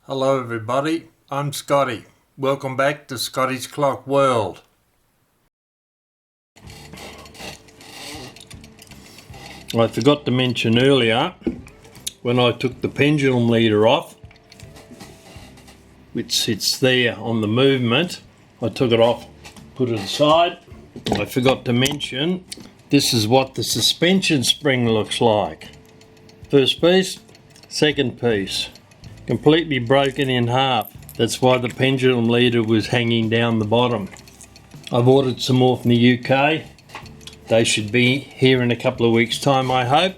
Hello everybody, I'm Scotty. Welcome back to Scotty's Clock World. I forgot to mention earlier, when I took the pendulum leader off, which sits there on the movement, I took it off, put it aside. I forgot to mention, this is what the suspension spring looks like. First piece, second piece. Completely broken in half. That's why the pendulum leader was hanging down the bottom. I've ordered some more from the UK. They should be here in a couple of weeks' time, I hope.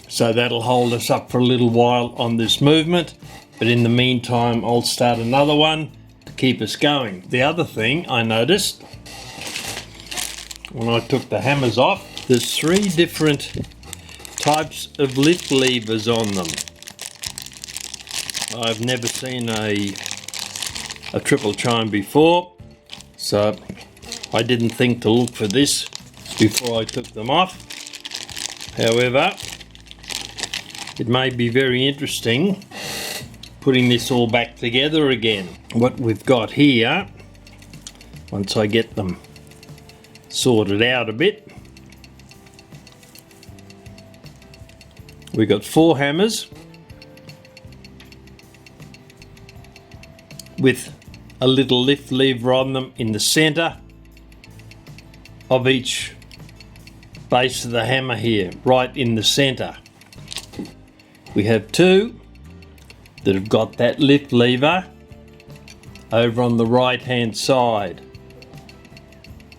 So that'll hold us up for a little while on this movement. But in the meantime, I'll start another one to keep us going. The other thing I noticed when I took the hammers off, there's 3 different types of lift levers on them. I've never seen a triple chine before, so I didn't think to look for this before I took them off. However, it may be very interesting putting this all back together again. What we've got here, once I get them sorted out a bit, we've got 4 hammers with a little lift lever on them in the center of each base of the hammer here, right in the center. We have 2 that have got that lift lever over on the right hand side.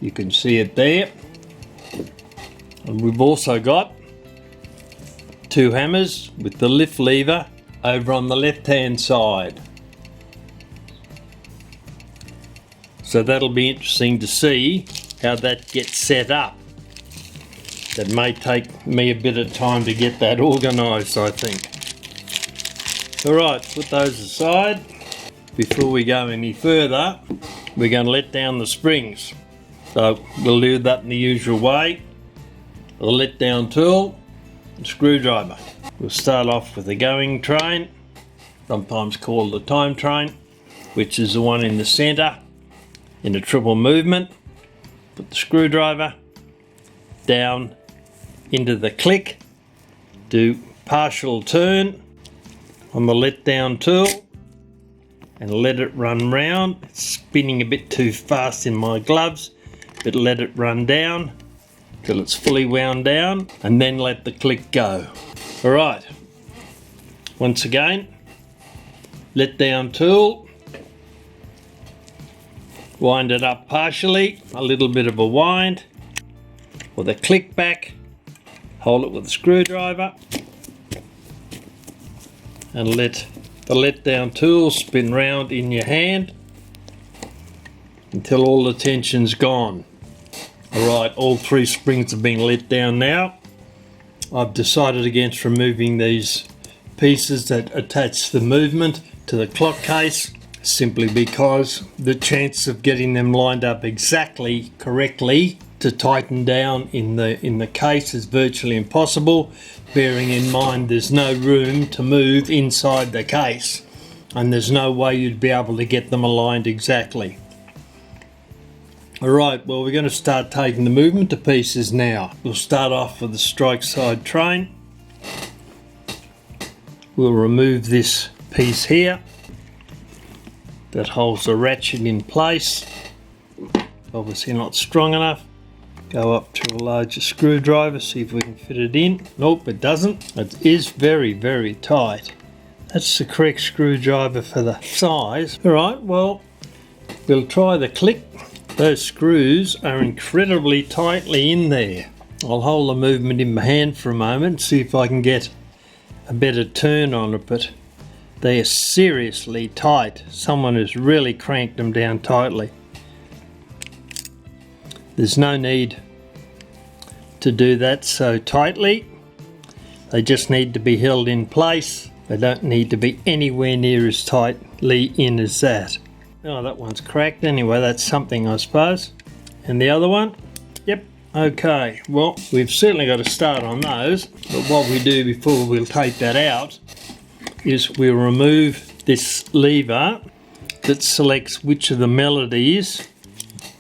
You can see it there. And we've also got 2 hammers with the lift lever over on the left hand side. So that'll be interesting to see how that gets set up. That may take me a bit of time to get that organised, I think. Alright, put those aside. Before we go any further, we're going to let down the springs. So we'll do that in the usual way. A let down tool and screwdriver. We'll start off with the going train, sometimes called the time train, which is the one in the centre. In a triple movement, put the screwdriver down into the click, do partial turn on the let down tool and let it run round. It's spinning a bit too fast in my gloves, but let it run down till it's fully wound down and then let the click go. Alright, once again, let down tool, wind it up partially, a little bit of a wind, with a click back, hold it with a screwdriver, and let the let down tool spin round in your hand until all the tension's gone. Alright, all 3 springs have been let down now. I've decided against removing these pieces that attach the movement to the clock case, simply because the chance of getting them lined up exactly correctly to tighten down in the case is virtually impossible, bearing in mind there's no room to move inside the case and there's no way you'd be able to get them aligned exactly. Alright, well, we're going to start taking the movement to pieces now. We'll start off with the strike side train. We'll remove this piece here that holds the ratchet in place. Obviously not strong enough. Go up to a larger screwdriver, see if we can fit it in. Nope, it doesn't. It is very, very tight. That's the correct screwdriver for the size. Alright, well, we'll try the click. Those screws are incredibly tightly in there. I'll hold the movement in my hand for a moment, see if I can get a better turn on it, but they are seriously tight. Someone has really cranked them down tightly. There's no need to do that so tightly. They just need to be held in place. They don't need to be anywhere near as tightly in as that. Oh, that one's cracked. Anyway, that's something, I suppose. And the other one? Yep. Okay, well, we've certainly got to start on those. But what we do before we'll take that out is we'll remove this lever that selects which of the melodies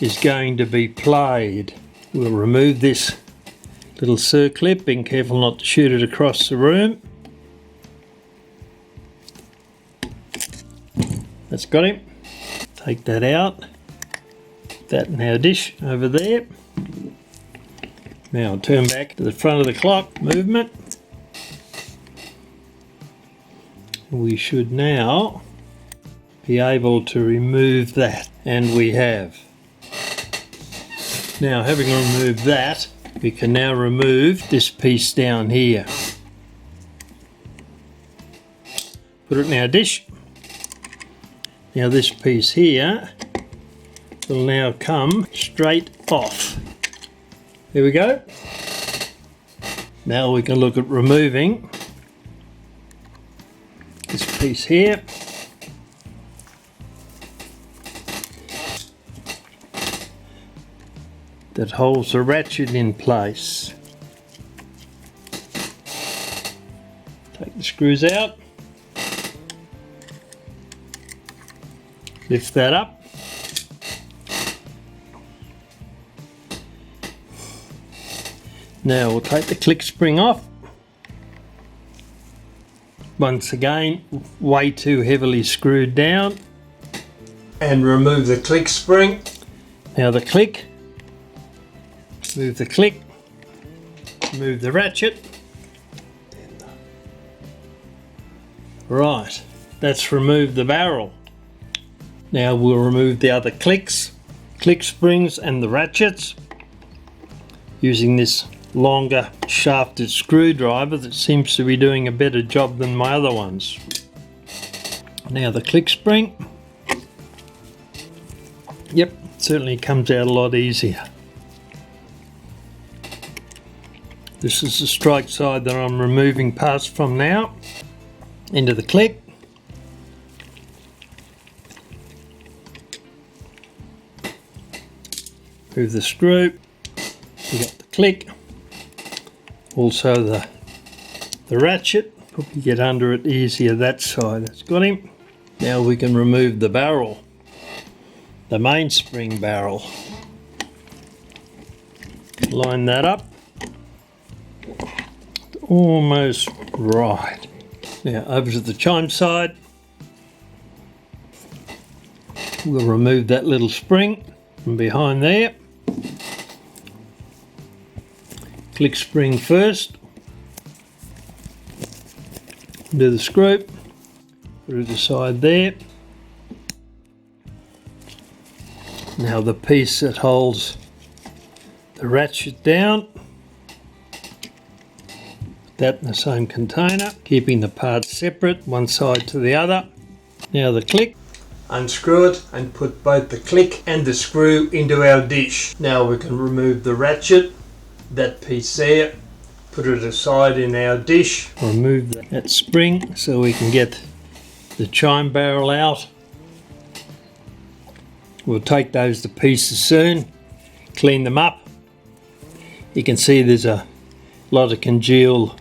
is going to be played. We'll remove this little circlip, being careful not to shoot it across the room. That's got him. Take that out. Put that in our dish over there. Now I'll turn back to the front of the clock movement. We should now be able to remove that, and we have. Now, having removed that, we can now remove this piece down here. Put it in our dish. Now this piece here will now come straight off. There we go. Now we can look at removing this piece here. That holds the ratchet in place. Take the screws out. Lift that up. Now we'll take the click spring off. Once again, way too heavily screwed down. And remove the click spring. Now the click. Move the click. Move the ratchet. Right, that's removed the barrel. Now we'll remove the other clicks, click springs and the ratchets using this longer shafted screwdriver that seems to be doing a better job than my other ones. Now the click spring. Yep, certainly comes out a lot easier. This is the strike side that I'm removing parts from now. Into the click. Move the screw. We got the click. Also the ratchet. Probably get under it easier that side. That's got him. Now we can remove the barrel. The mainspring barrel. Line that up. Almost right. Now over to the chime side. We'll remove that little spring from behind there. Click spring first. Do the screw. Put it aside there. Now the piece that holds the ratchet down. That in the same container, keeping the parts separate, one side to the other. Now the click. Unscrew it and put both the click and the screw into our dish. Now we can remove the ratchet, that piece there, put it aside in our dish. Remove that spring so we can get the chime barrel out. We'll take those to pieces soon, clean them up. You can see there's a lot of congealed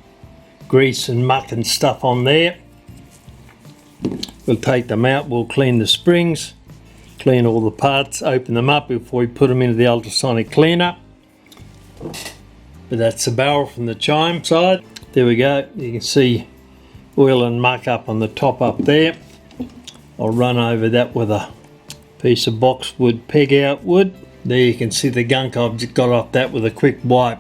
grease and muck and stuff on there. We'll take them out, we'll clean the springs, clean all the parts, open them up before we put them into the ultrasonic cleaner. But that's the barrel from the chime side. There we go, you can see oil and muck up on the top up there. I'll run over that with a piece of boxwood peg out wood. There you can see the gunk I've just got off that with a quick wipe.